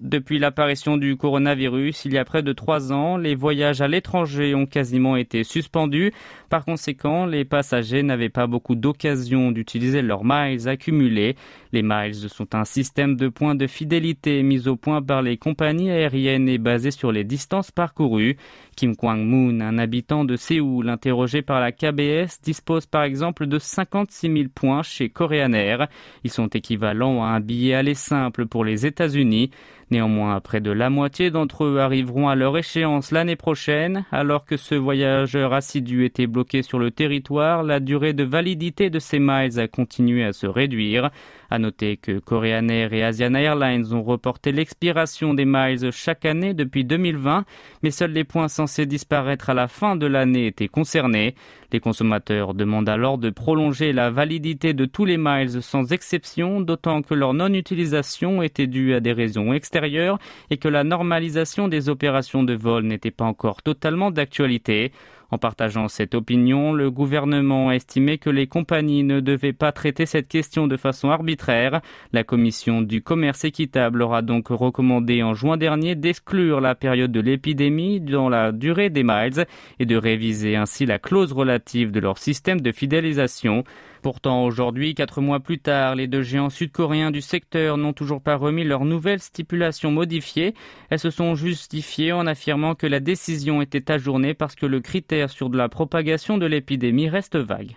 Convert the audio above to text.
Depuis l'apparition du coronavirus, il y a près de 3 ans, les voyages à l'étranger ont quasiment été suspendus. Par conséquent, les passagers n'avaient pas beaucoup d'occasion d'utiliser leurs miles accumulés. Les miles sont un système de points de fidélité mis au point par les compagnies aériennes et basé sur les distances parcourues. Kim Kwang-moon, un habitant de Séoul interrogé par la KBS, dispose par exemple de 56 000 points chez Korean Air. Ils sont équivalents à un billet aller simple pour les États-Unis. Néanmoins, près de la moitié d'entre eux arriveront à leur échéance l'année prochaine. Alors que ce voyageur assidu était bloqué sur le territoire, la durée de validité de ces miles a continué à se réduire. À noter que Korean Air et Asiana Airlines ont reporté l'expiration des miles chaque année depuis 2020, mais seuls les points censés disparaître à la fin de l'année étaient concernés. Les consommateurs demandent alors de prolonger la validité de tous les miles sans exception, d'autant que leur non-utilisation était due à des raisons extérieures et que la normalisation des opérations de vol n'était pas encore totalement d'actualité. En partageant cette opinion, le gouvernement a estimé que les compagnies ne devaient pas traiter cette question de façon arbitraire. La commission du commerce équitable leur a donc recommandé en juin dernier d'exclure la période de l'épidémie dans la durée des miles et de réviser ainsi la clause relative de leur système de fidélisation. Pourtant, aujourd'hui, 4 mois plus tard, les deux géants sud-coréens du secteur n'ont toujours pas remis leurs nouvelles stipulations modifiées. Elles se sont justifiées en affirmant que la décision était ajournée parce que le critère sur de la propagation de l'épidémie reste vague.